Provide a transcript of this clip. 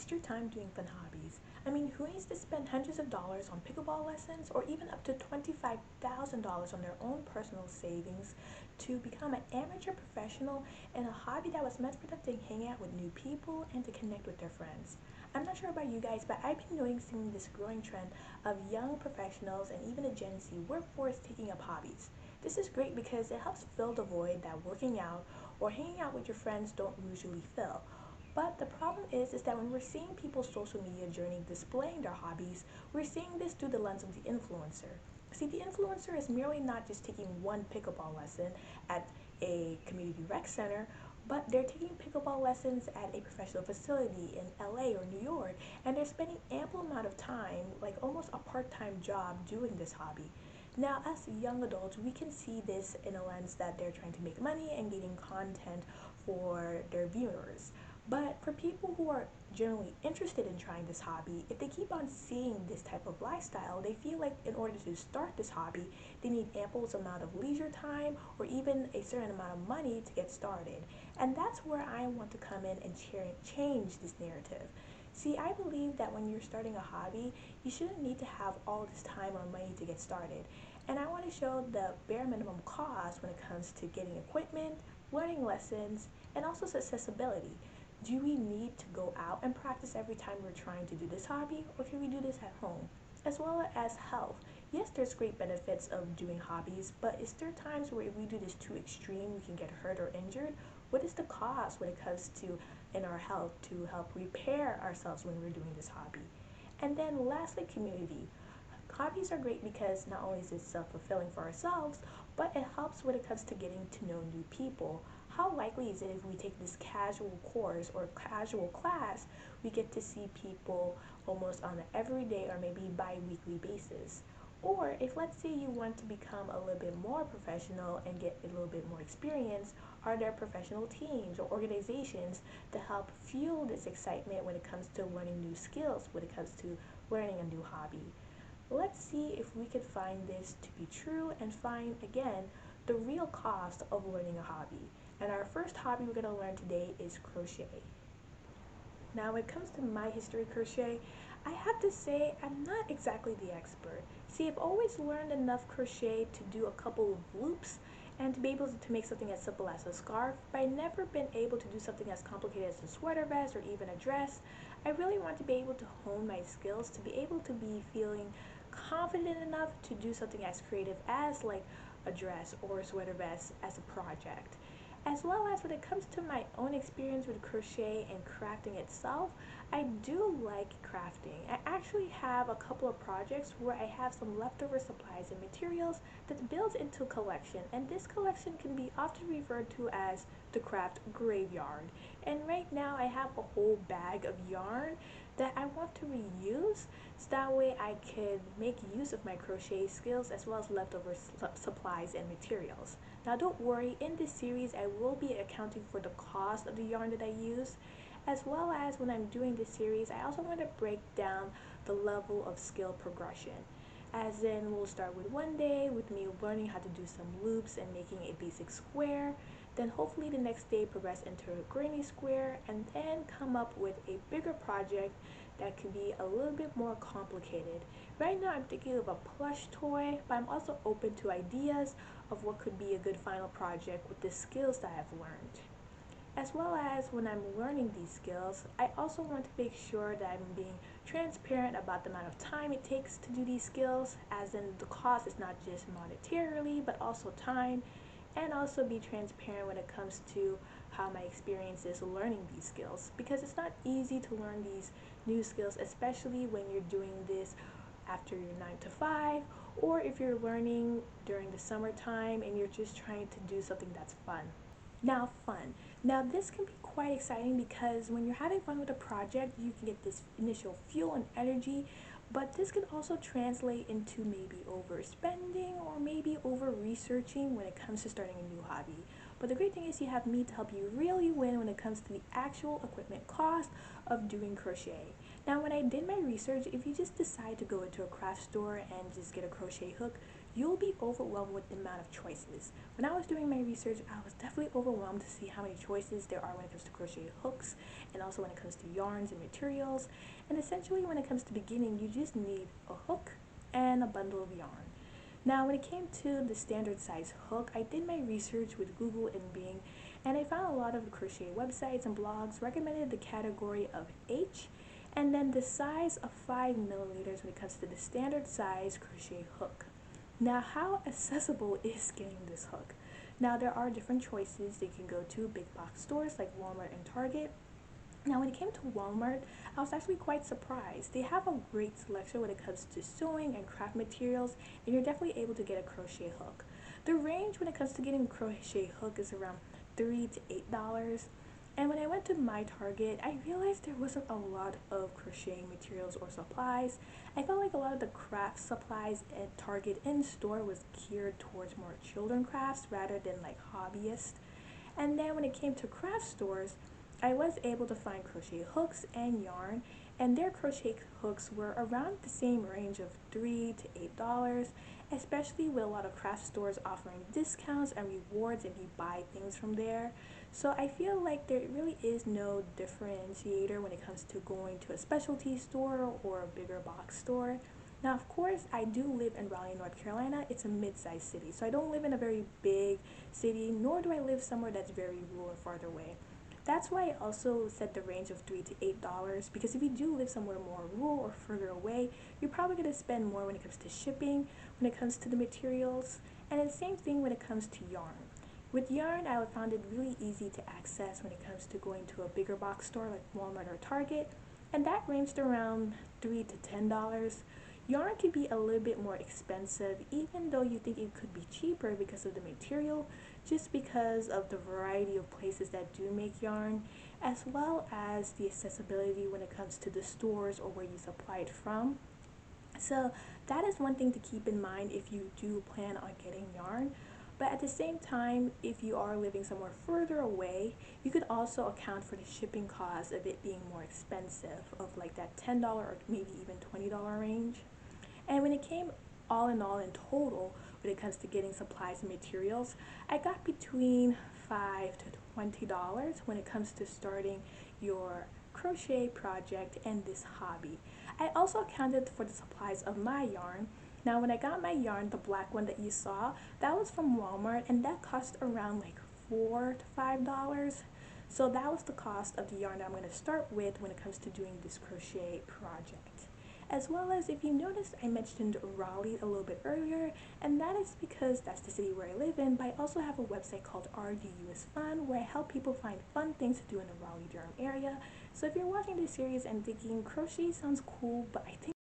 waste your time doing fun hobbies. I mean, who needs to spend hundreds of dollars on pickleball lessons or even up to $25,000 on their own personal savings to become an amateur professional in a hobby that was meant for them to hang out with new people and to connect with their friends? I'm not sure about you guys, but I've been noticing this growing trend of young professionals and even a Gen Z workforce taking up hobbies. This is great because it helps fill the void that working out or hanging out with your friends don't usually fill. But the problem is that when we're seeing people's social media journey displaying their hobbies, we're seeing this through the lens of the influencer. See, the influencer is merely not just taking one pickleball lesson at a community rec center, but they're taking pickleball lessons at a professional facility in LA or New York, and they're spending ample amount of time, like almost a part-time job, doing this hobby. Now, as young adults, we can see this in a lens that they're trying to make money and getting content for their viewers. But for people who are generally interested in trying this hobby, if they keep on seeing this type of lifestyle, they feel like in order to start this hobby, they need ample amount of leisure time or even a certain amount of money to get started. And that's where I want to come in and change this narrative. See, I believe that when you're starting a hobby, you shouldn't need to have all this time or money to get started. And I want to show the bare minimum cost when it comes to getting equipment, learning lessons, and also accessibility. Do we need to go out and practice every time we're trying to do this hobby, or can we do this at home? As well as health. Yes, there's great benefits of doing hobbies, but is there times where if we do this too extreme, we can get hurt or injured? What is the cost when it comes to in our health to help repair ourselves when we're doing this hobby? And then lastly, community. Hobbies are great because not only is it self-fulfilling for ourselves, but it helps when it comes to getting to know new people. How likely is it if we take this casual course or casual class, we get to see people almost on an everyday or maybe bi-weekly basis? Or if let's say you want to become a little bit more professional and get a little bit more experience, are there professional teams or organizations to help fuel this excitement when it comes to learning new skills, when it comes to learning a new hobby? Let's see if we could find this to be true and find again the real cost of learning a hobby. And our first hobby we're going to learn today is crochet. Now when it comes to my history of crochet, I have to say I'm not exactly the expert. See, I've always learned enough crochet to do a couple of loops and to be able to make something as simple as a scarf, but I've never been able to do something as complicated as a sweater vest or even a dress. I really want to be able to hone my skills to be able to be feeling confident enough to do something as creative as like a dress or a sweater vest as a project. As well as when it comes to my own experience with crochet and crafting itself, I do like crafting. I actually have a couple of projects where I have some leftover supplies and materials that builds into a collection, and this collection can be often referred to as the craft graveyard. And right now I have a whole bag of yarn that I want to reuse so that way I can make use of my crochet skills as well as leftover supplies and materials. Now don't worry, in this series I will be accounting for the cost of the yarn that I use, as well as when I'm doing this series I also want to break down the level of skill progression. As in, we'll start with one day with me learning how to do some loops and making a basic square, then hopefully the next day progress into a granny square, and then come up with a bigger project that could be a little bit more complicated. Right now I'm thinking of a plush toy, but I'm also open to ideas of what could be a good final project with the skills that I've learned. As well as when I'm learning these skills, I also want to make sure that I'm being transparent about the amount of time it takes to do these skills, as in the cost is not just monetarily, but also time, and also be transparent when it comes to how my experience is learning these skills, because it's not easy to learn these new skills, especially when you're doing this after your 9 to 5, or if you're learning during the summertime and you're just trying to do something that's fun. Now, fun. Now, this can be quite exciting because when you're having fun with a project, you can get this initial fuel and energy, but this can also translate into maybe overspending or maybe over researching when it comes to starting a new hobby. But the great thing is you have me to help you really win when it comes to the actual equipment cost of doing crochet. Now, when I did my research, if you just decide to go into a craft store and just get a crochet hook, you'll be overwhelmed with the amount of choices. When I was doing my research, I was definitely overwhelmed to see how many choices there are when it comes to crochet hooks, and also when it comes to yarns and materials. And essentially, when it comes to beginning, you just need a hook and a bundle of yarn. Now, when it came to the standard size hook, I did my research with Google and Bing, and I found a lot of crochet websites and blogs recommended the category of H, and then the size of 5 millimeters when it comes to the standard size crochet hook. Now, how accessible is getting this hook? Now, there are different choices. You can go to big box stores like Walmart and Target. Now, when it came to Walmart, I was actually quite surprised. They have a great selection when it comes to sewing and craft materials, and you're definitely able to get a crochet hook. The range when it comes to getting a crochet hook is around $3 to $8. And when I went to my Target, I realized there wasn't a lot of crocheting materials or supplies. I felt like a lot of the craft supplies at Target in store was geared towards more children crafts rather than like hobbyists. And then when it came to craft stores, I was able to find crochet hooks and yarn, and their crochet hooks were around the same range of $3 to $8, especially with a lot of craft stores offering discounts and rewards if you buy things from there. So I feel like there really is no differentiator when it comes to going to a specialty store or a bigger box store. Now, of course, I do live in Raleigh, North Carolina. It's a mid-sized city, so I don't live in a very big city, nor do I live somewhere that's very rural or farther away. That's why I also set the range of $3 to $8, because if you do live somewhere more rural or further away, you're probably going to spend more when it comes to shipping, when it comes to the materials, and the same thing when it comes to yarn. With yarn, I found it really easy to access when it comes to going to a bigger box store like Walmart or Target, and that ranged around $3 to $10. Yarn can be a little bit more expensive, even though you think it could be cheaper because of the material, just because of the variety of places that do make yarn, as well as the accessibility when it comes to the stores or where you supply it from. So that is one thing to keep in mind if you do plan on getting yarn. But at the same time, if you are living somewhere further away, you could also account for the shipping cost of it being more expensive, of like that $10 or maybe even $20 range. And when it came all in total, when it comes to getting supplies and materials, I got between $5 to $20 when it comes to starting your crochet project and this hobby. I also accounted for the supplies of my yarn. Now, when I got my yarn, the black one that you saw, that was from Walmart, and that cost around like $4 to $5. So that was the cost of the yarn that I'm going to start with when it comes to doing this crochet project. As well as, if you noticed, I mentioned Raleigh a little bit earlier, and that is because that's the city where I live in, but I also have a website called RDU is Fun, where I help people find fun things to do in the Raleigh-Durham area. So if you're watching this series and thinking crochet sounds cool, but I think